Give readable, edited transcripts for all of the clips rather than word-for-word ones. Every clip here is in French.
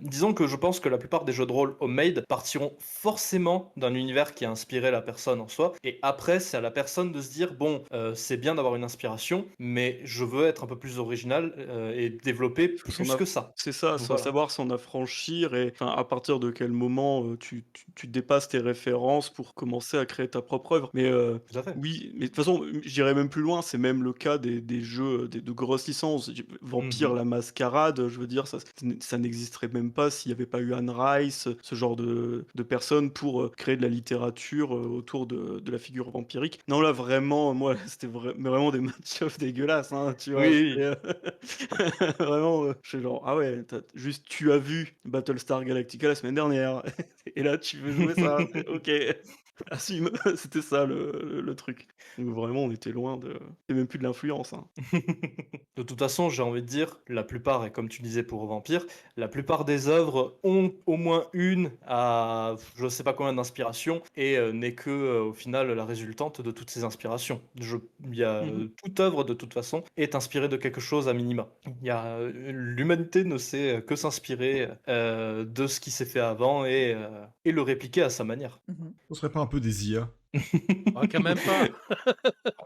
Disons que je pense que la plupart des jeux de rôle homemade partiront forcément d'un univers qui a inspiré la personne en soi, et après c'est à la personne de se dire bon, c'est bien d'avoir une inspiration, mais je veux être un peu plus original et développer Faut s'en plus que ça. c'est ça, Voilà, savoir s'en affranchir et enfin, à partir de quel moment, tu dépasses tes références pour commencer à créer ta propre œuvre. Mais, tout à fait. oui, mais de toute façon, j'irais même plus loin, c'est même le cas des jeux, des de grosses licences. Vampire Mmh. la Mascarade, je veux dire, ça n'existerait même pas s'il y avait pas eu Anne Rice, ce genre de personnes pour, créer de la littérature, autour de la figure vampirique. Non, là, vraiment, moi, c'était mais vraiment des match-up dégueulasses, hein, tu vois? Oui, oui. Vraiment, je fais genre: «Ah ouais, tu as vu Battlestar Galactica la semaine dernière et là tu veux jouer ça? OK, assume». C'était ça le truc. Donc vraiment on était loin de c'est même plus de l'influence, hein. De toute façon, j'ai envie de dire, la plupart, et comme tu disais pour Vampire, la plupart des œuvres ont au moins une à je sais pas combien d'inspirations et n'est que, au final, la résultante de toutes ces inspirations. Il y a, Mmh mh. toute œuvre de toute façon est inspirée de quelque chose à minima. Il y a, l'humanité ne sait, que s'inspirer, de ce qui s'est fait avant et le répliquer à sa manière. Mmh. Ce serait pas un peu des IA? Ah, quand même pas,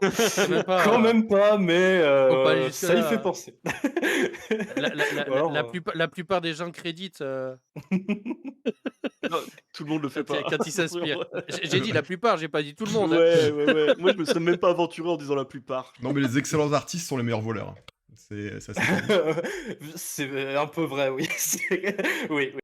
quand même Quand pas, même pas, mais faut pas aller ça y fait jusque-là. penser. Ou La alors, plupart des gens créditent, Non, tout le monde le fait pas. quand ils Attention. s'inspirent. J'ai dit la plupart, j'ai pas dit tout le monde, hein. Ouais, ouais, ouais. Moi je me serais même pas aventuré en disant la plupart. Non, mais les excellents artistes sont les meilleurs voleurs, hein. C'est assez établi. C'est un peu vrai, oui. Oui, oui.